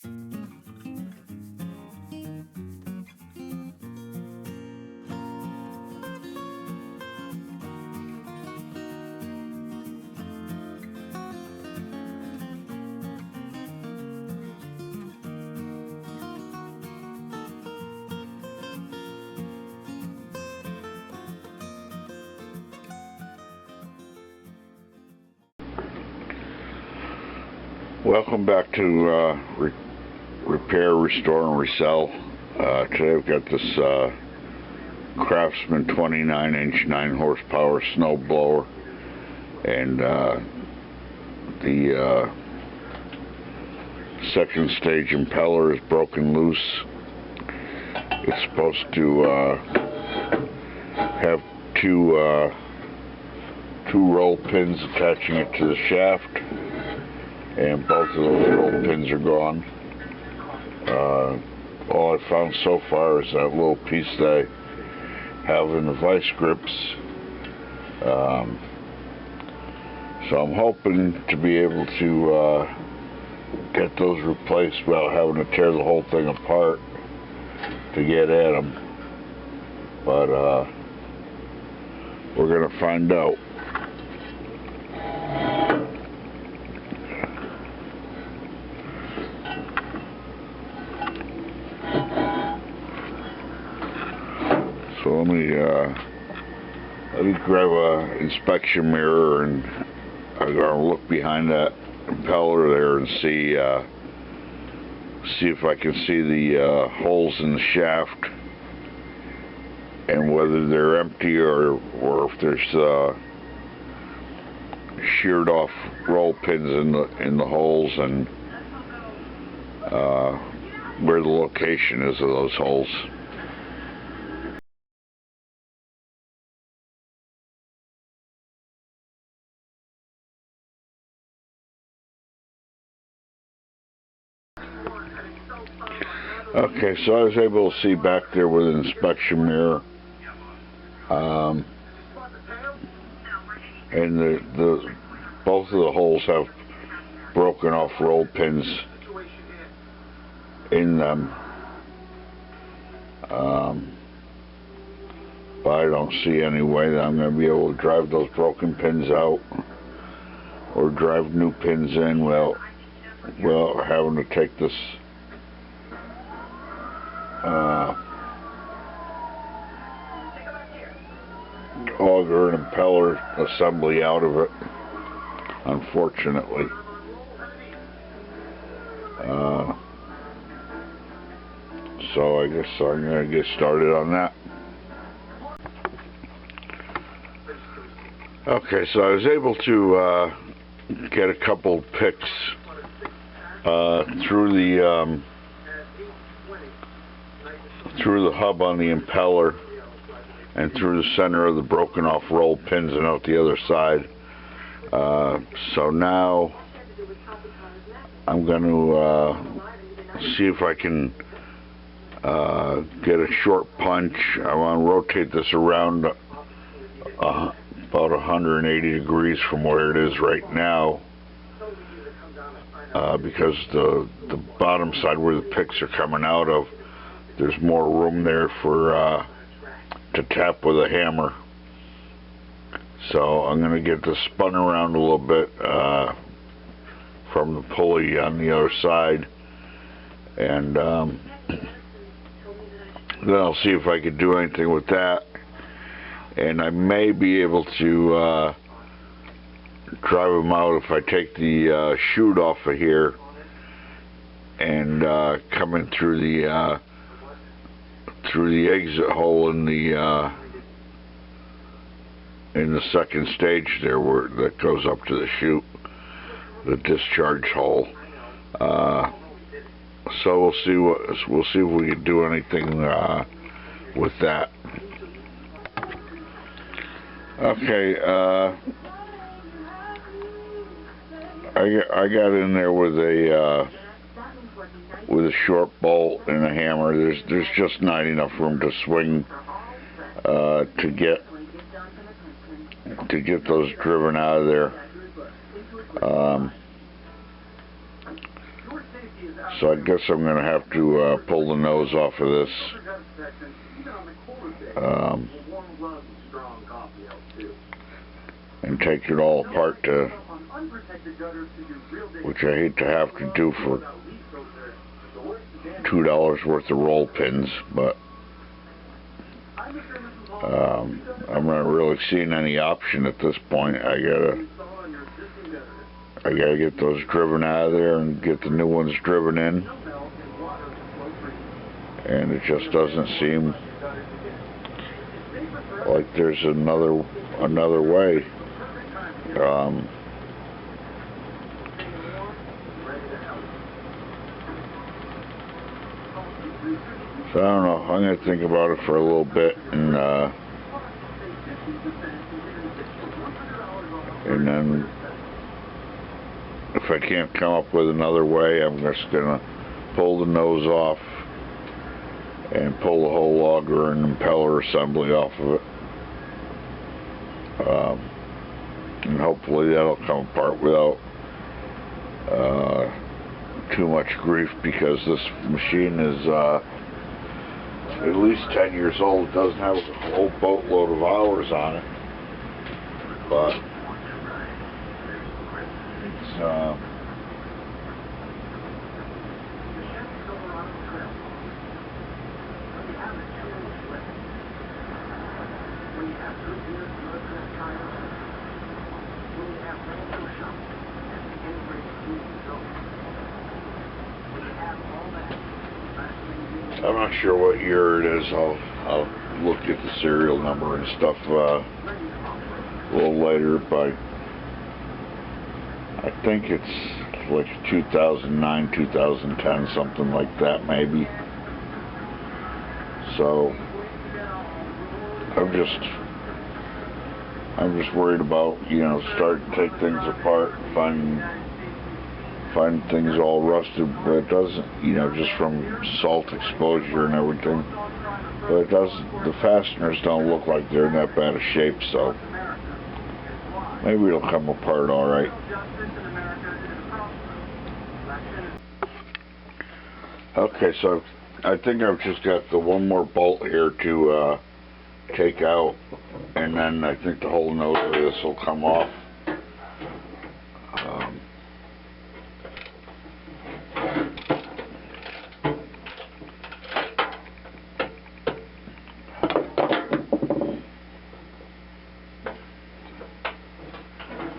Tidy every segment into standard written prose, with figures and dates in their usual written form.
Welcome back to Repair, Restore, and Resell. Today I've got this CRAFTSMAN 29-inch 9-horsepower snowblower, and the second stage impeller is broken loose. It's supposed to have two roll pins attaching it to the shaft, and both of those roll pins are gone. All I found so far is that little piece that I have in the vice grips. So I'm hoping to be able to get those replaced without having to tear the whole thing apart to get at them. But we're going to find out. So let me grab an inspection mirror, and I'm gonna look behind that impeller there and see if I can see the holes in the shaft and whether they're empty or if there's sheared off roll pins in the holes, and where the location is of those holes. Okay, so I was able to see back there with an inspection mirror, and both of the holes have broken off roll pins in them, but I don't see any way that I'm going to be able to drive those broken pins out or drive new pins in without having to take this auger and impeller assembly out of it, unfortunately. So I guess I'm going to get started on that. Okay, so I was able to get a couple picks through the hub on the impeller and through the center of the broken off roll pins and out the other side. So now I'm going to see if I can get a short punch. I want to rotate this around about 180 degrees from where it is right now, because the bottom side where the picks are coming out of, there's more room there for to tap with a hammer. So I'm going to get this spun around a little bit from the pulley on the other side, and then I'll see if I can do anything with that, and I may be able to drive them out if I take the chute off of here and come in through the exit hole in the second stage there, where that goes up to the chute, the discharge hole. So we'll see if we can do anything with that. Okay, I got in there with a short bolt and a hammer. There's just not enough room to swing to get those driven out of there. So I guess I'm going to have to pull the nose off of this. And take it all apart, which I hate to have to do for $2 worth of roll pins, but I'm not really seeing any option at this point. I gotta get those driven out of there and get the new ones driven in, and it just doesn't seem like there's another way. So I don't know. I'm gonna think about it for a little bit, and then if I can't come up with another way, I'm just gonna pull the nose off and pull the whole auger and impeller assembly off of it, and hopefully that'll come apart without too much grief, because this machine is at least 10 years old. It doesn't have a whole boatload of hours on it, but it's I'm not sure what year it is. I'll look at the serial number and stuff a little later, but I think it's like 2009, 2010, something like that, maybe. So I'm just worried about, starting to take things apart, find things all rusted, but it doesn't, just from salt exposure and everything. But it doesn't. The fasteners don't look like they're in that bad a shape, so maybe it'll come apart all right. Okay, so I think I've just got the one more bolt here to take out, and then I think the whole nose of this will come off.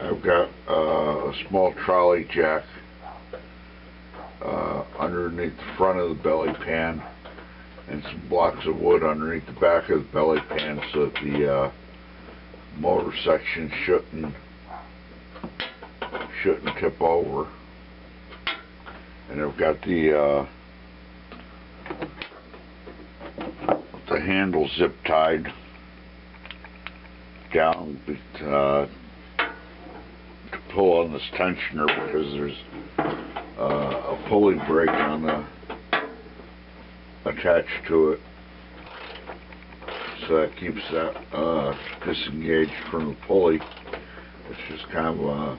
I've got a small trolley jack underneath the front of the belly pan, and some blocks of wood underneath the back of the belly pan, so that the motor section shouldn't tip over. And I've got the handle zip tied down to pull on this tensioner, because there's a pulley brake on attached to it, so that keeps that disengaged from the pulley. It's just kind of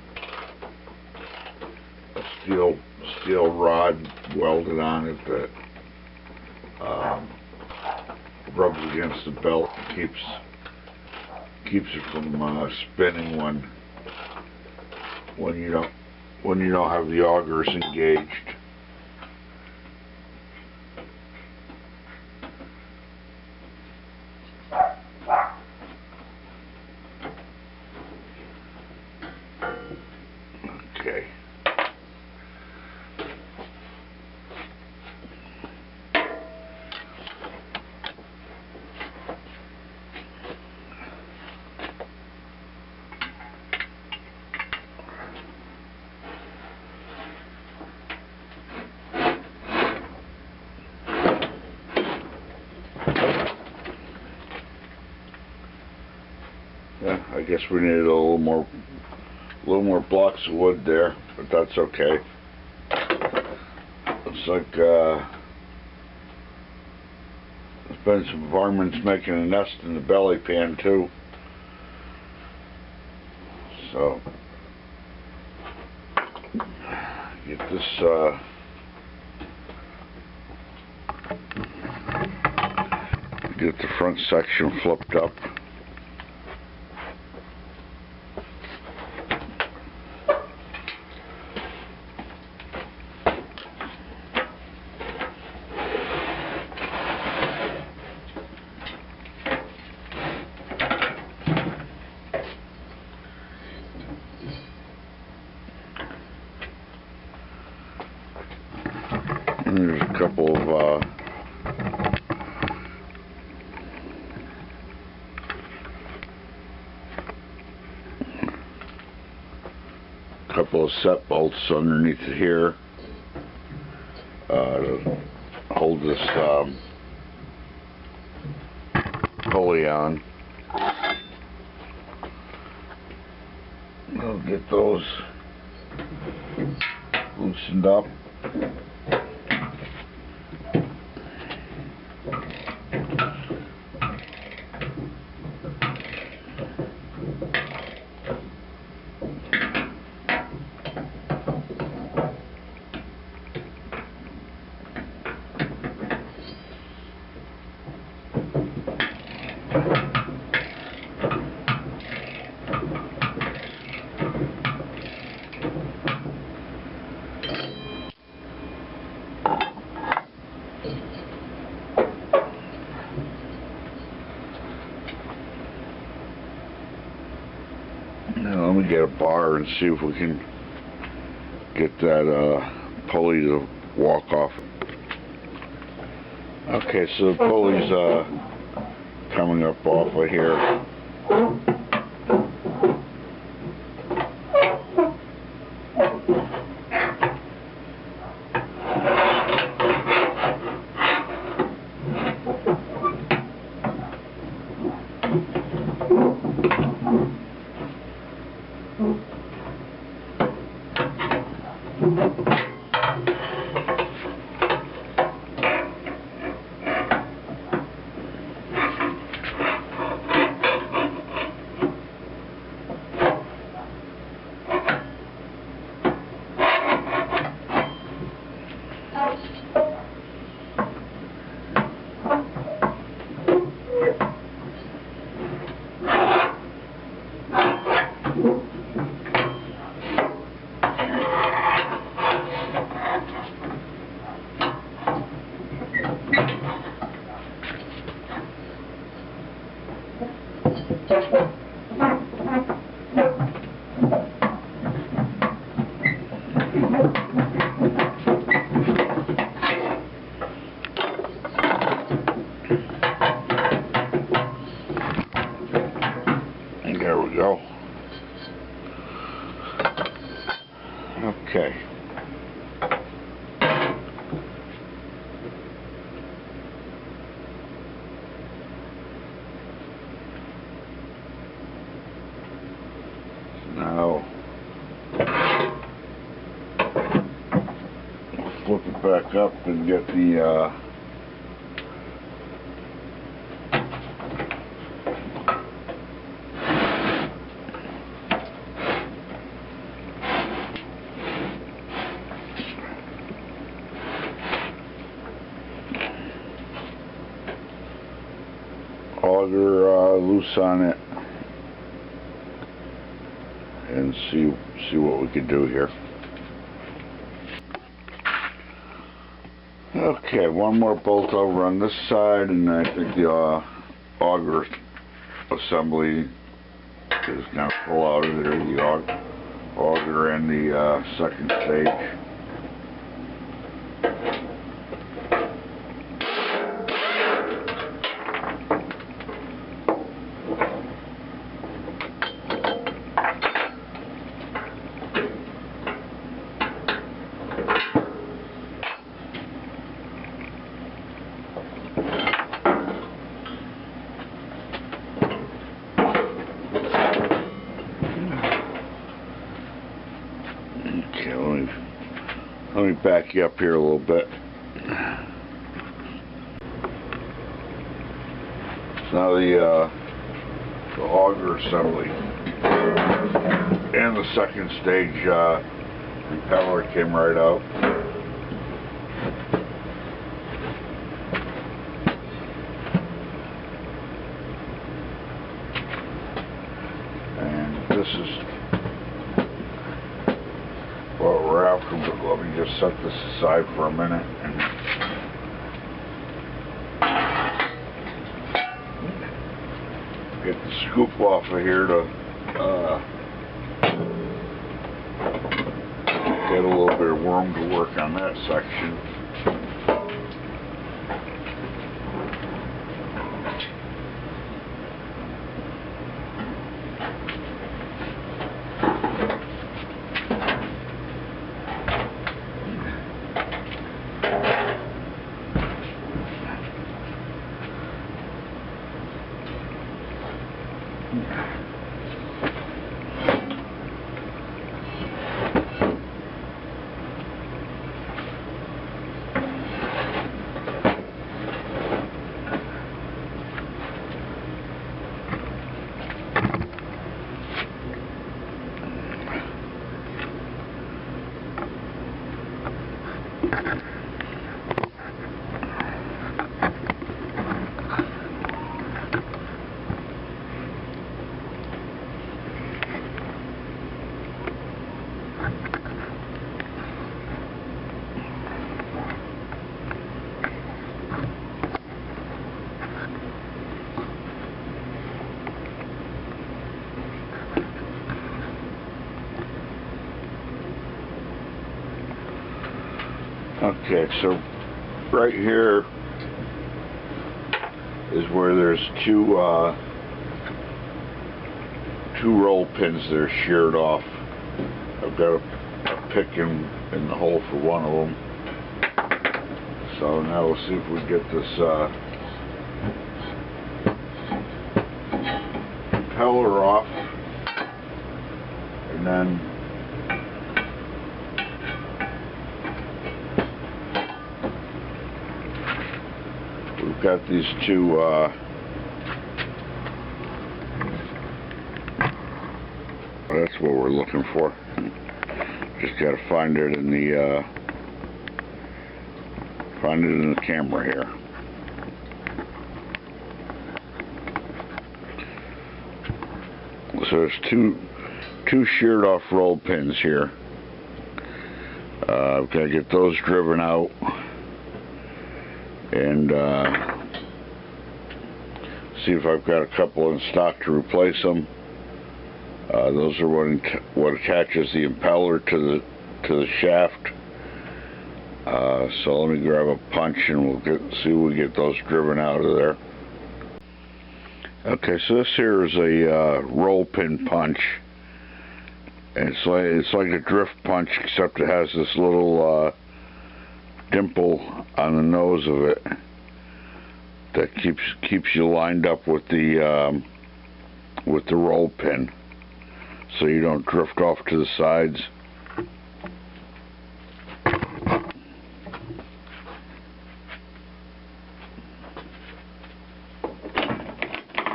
a steel rod welded on it that rubs against the belt and keeps it from spinning when you don't have the augers engaged. Okay. Yeah, I guess we needed a little more blocks of wood there, but that's okay. Looks like there's been some varmints making a nest in the belly pan too. So get this Get the front section flipped up. And there's a couple of set bolts underneath it here to hold this pulley on. I'll get those loosened up. Now let me get a bar and see if we can get that pulley to walk off. Okay, so the pulley's coming up off of here. There we go. Okay. Now flip it back up and get the auger loose on it and see what we can do here. Okay, one more bolt over on this side, and I think the auger assembly is going to pull out of there, the auger and the second stage. Let me back you up here a little bit. Now the auger assembly and the second stage impeller came right out. let me just set this aside for a minute and get the scoop off of here to get a little bit of room to work on that section. Okay, so right here is where there's two roll pins that are sheared off. I've got a pick in the hole for one of them. So now we'll see if we get this impeller off, and then we've got these two that's what we're looking for. Just got to find it in the camera here. So there's two sheared off roll pins here. I've got to get those driven out and see if I've got a couple in stock to replace them. Those are what attaches the impeller to the shaft. So let me grab a punch and we'll see if we get those driven out of there. Okay, so this here is a roll pin punch, and it's like a drift punch, except it has this little dimple on the nose of it that keeps you lined up with the roll pin, so you don't drift off to the sides.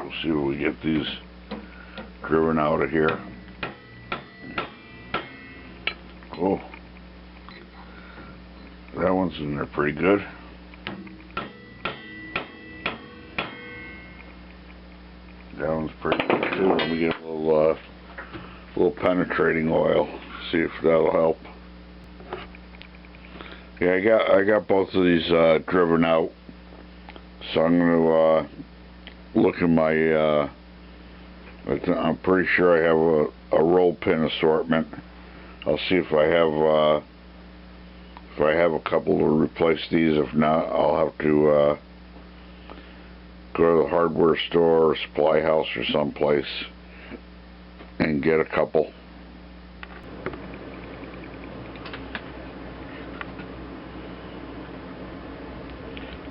We'll see if we get these driven out of here. Oh, that one's in there pretty good. That one's pretty good too. Let me get a little penetrating oil, see if that'll help. Yeah, I got both of these driven out, so I'm gonna look at my I'm pretty sure I have a roll pin assortment. I'll see if I have a couple to replace these. If not, I'll have to go to the hardware store or supply house or someplace and get a couple.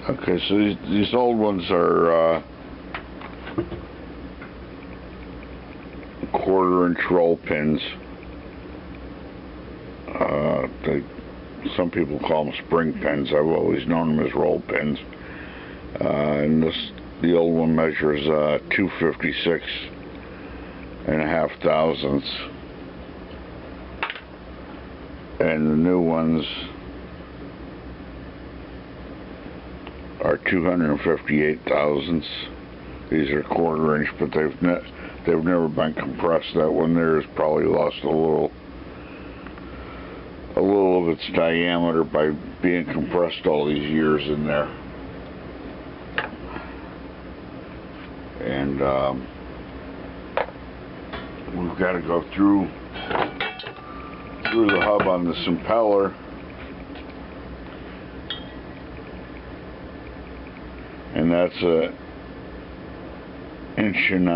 Okay, so these old ones are 1/4 inch roll pins. Some people call them spring pins. I've always known them as roll pins. And the old one measures 256.5 thousandths, and the new ones are 258 thousandths. These are 1/4 inch, but they've never been compressed. That one there has probably lost a a little of its diameter by being compressed all these years in there. And we've got to go through the hub on this impeller, and that's a inch and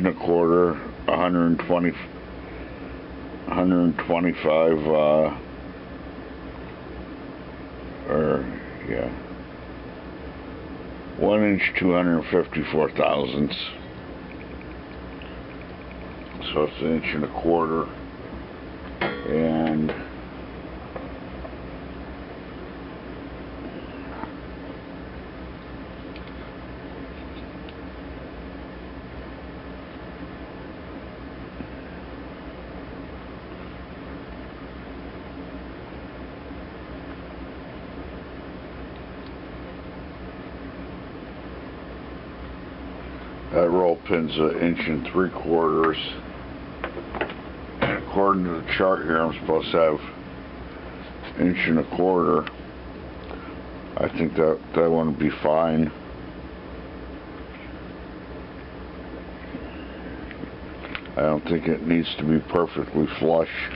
a quarter, 125 or yeah, 1 inch 254 thousandths. So it's an inch and a quarter, and that roll pin's 1 3/4 inches. According to the chart here, I'm supposed to have 1 1/4 inches. I think that one would be fine. I don't think it needs to be perfectly flush.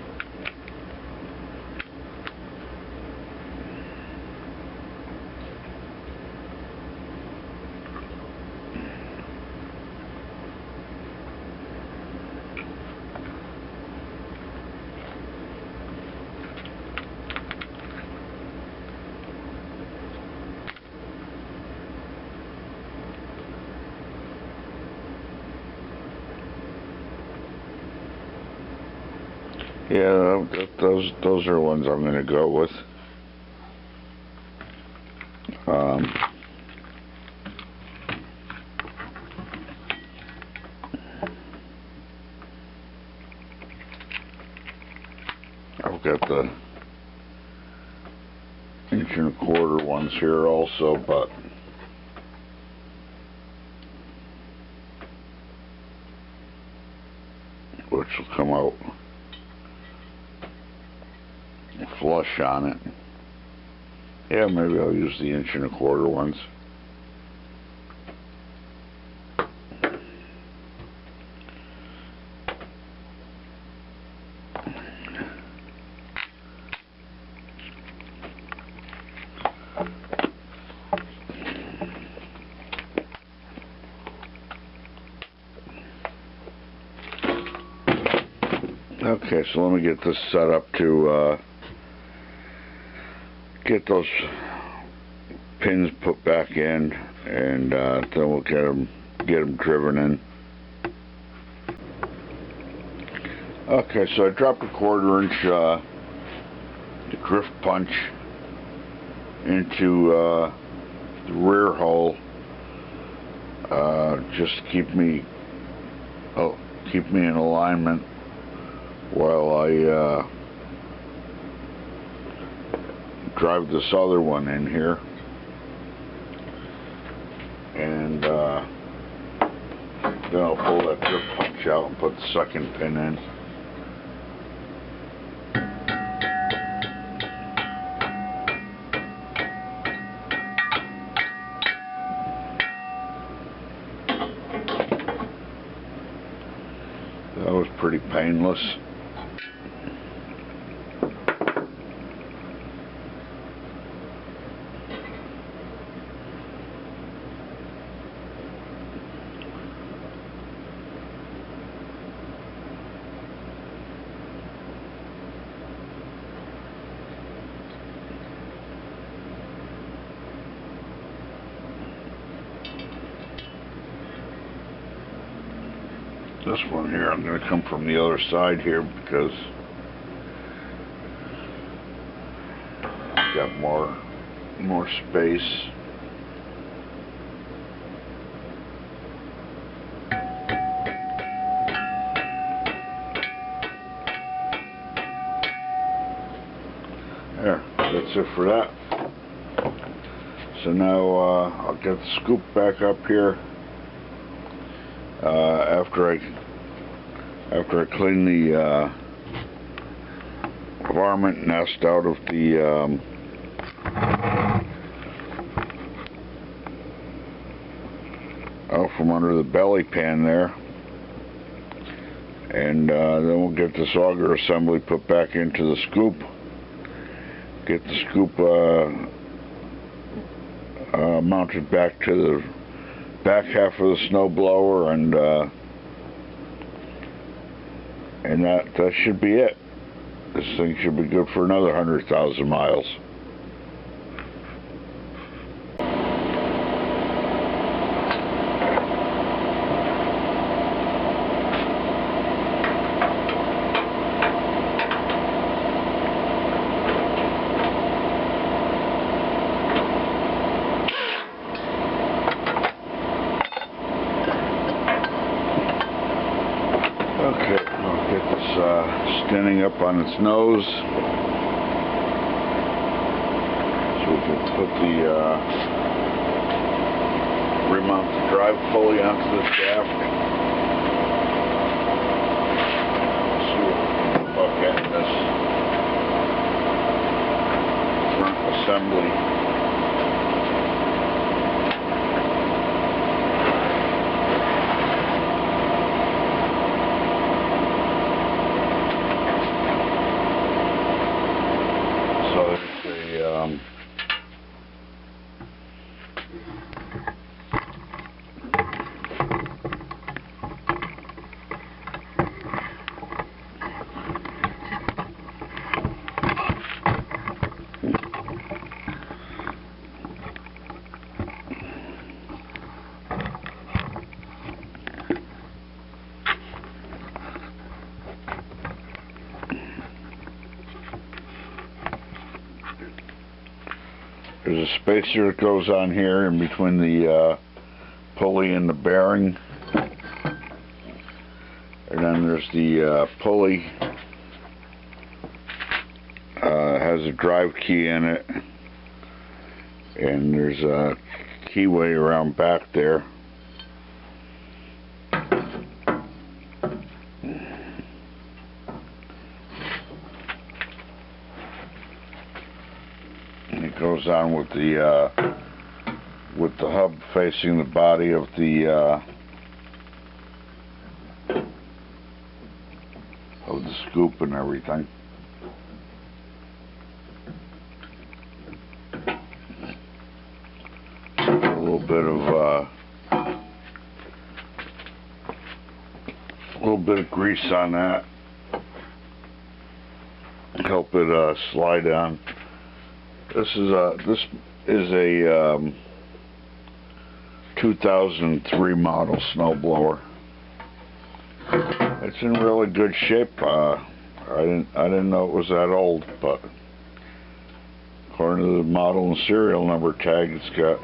Yeah, those are the ones I'm going to go with. I've got the 1 1/4 inch ones here also, but which will come out flush on it. Yeah, maybe I'll use the 1 1/4 inch ones. Okay, so let me get this set up to get those pins put back in, and then we'll get them driven in. Okay, so I dropped a 1/4 inch drift punch into the rear hole, just to keep me in alignment while I drive this other one in here. And then I'll pull that drift punch out and put the second pin in. That was pretty painless. This one here, I'm going to come from the other side here because I've got more space. There, that's it for that. So now I'll get the scoop back up here. After I clean the varmint nest out of the out from under the belly pan there, and then we'll get this auger assembly put back into the scoop, get the scoop mounted back to the back half of the snowblower, and that should be it. This thing should be good for another 100,000 miles. Okay, I'll get this standing up on its nose, so we can put the remount the drive pulley onto the shaft. See what we can buck at this front assembly. There's a spacer that goes on here in between the pulley and the bearing, and then there's the pulley, has a drive key in it, and there's a keyway around back there. It goes on with the hub facing the body of the scoop and everything. A little bit of grease on that, help it slide down. This is a 2003 model snowblower. It's in really good shape. I didn't know it was that old, but according to the model and serial number tag, it's got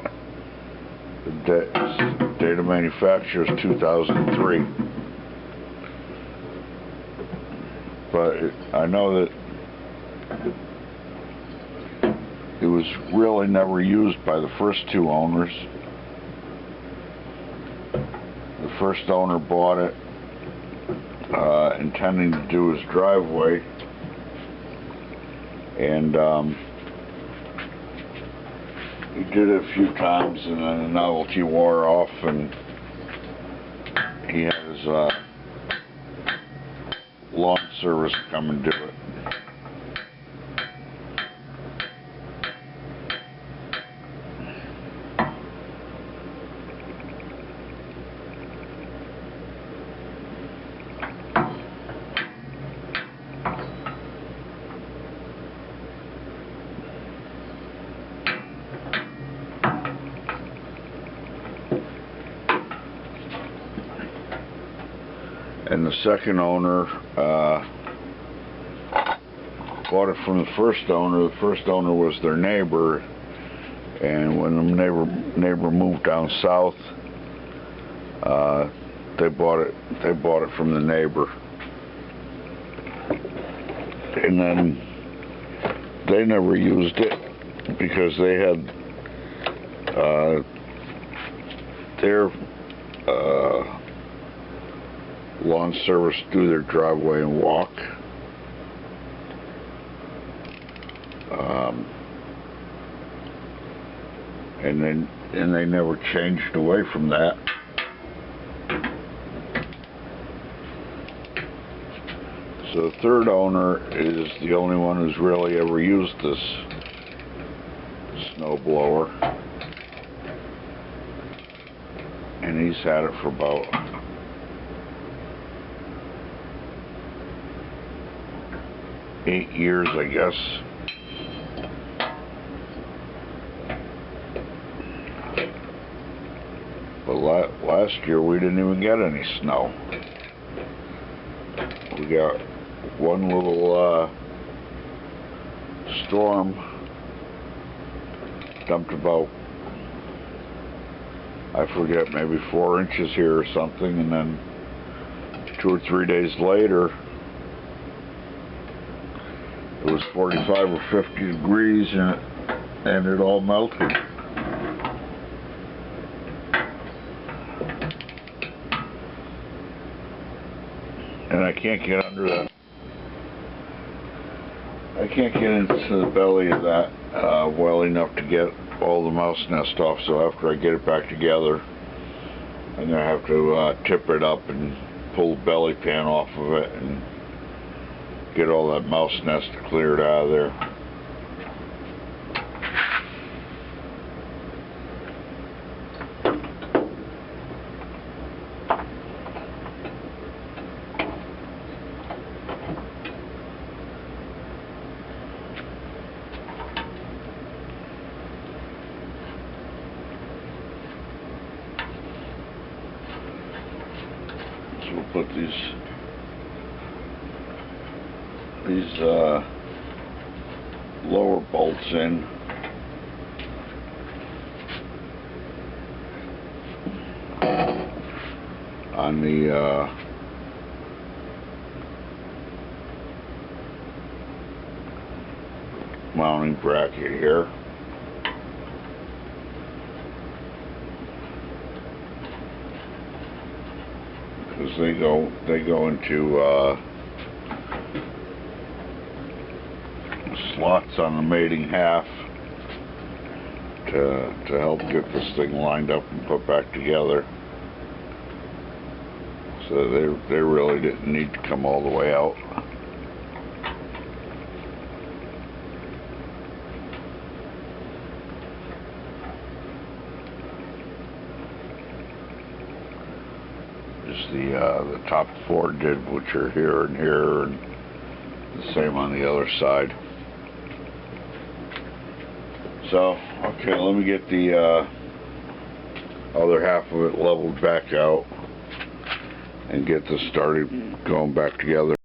the date of manufacture is 2003. But I know that it was really never used by the first two owners. The first owner bought it intending to do his driveway, and he did it a few times, and then the novelty wore off, and he had his lawn service come and do it. And the second owner bought it from the first owner. The first owner was their neighbor, and when the neighbor moved down south, they bought it from the neighbor, and then they never used it because they had their lawn service do their driveway and walk. And they never changed away from that. So the third owner is the only one who's really ever used this snowblower, and he's had it for about 8 years, I guess. But last year we didn't even get any snow. We got one little storm, dumped about, I forget, maybe 4 inches here or something, and then 2 or 3 days later it was 45 or 50 degrees and it all melted. And I can't get under that. I can't get into the belly of that well enough to get all the mouse nest off, so after I get it back together, I'm going to have to tip it up and pull the belly pan off of it and get all that mouse nest cleared out of there. So we'll put these lower bolts in. On the mounting bracket here. Because they go into slots on the mating half to help get this thing lined up and put back together. So they really didn't need to come all the way out. Just the top 4 did, which are here and here, and the same on the other side. So, okay, let me get the other half of it leveled back out and get this started going back together.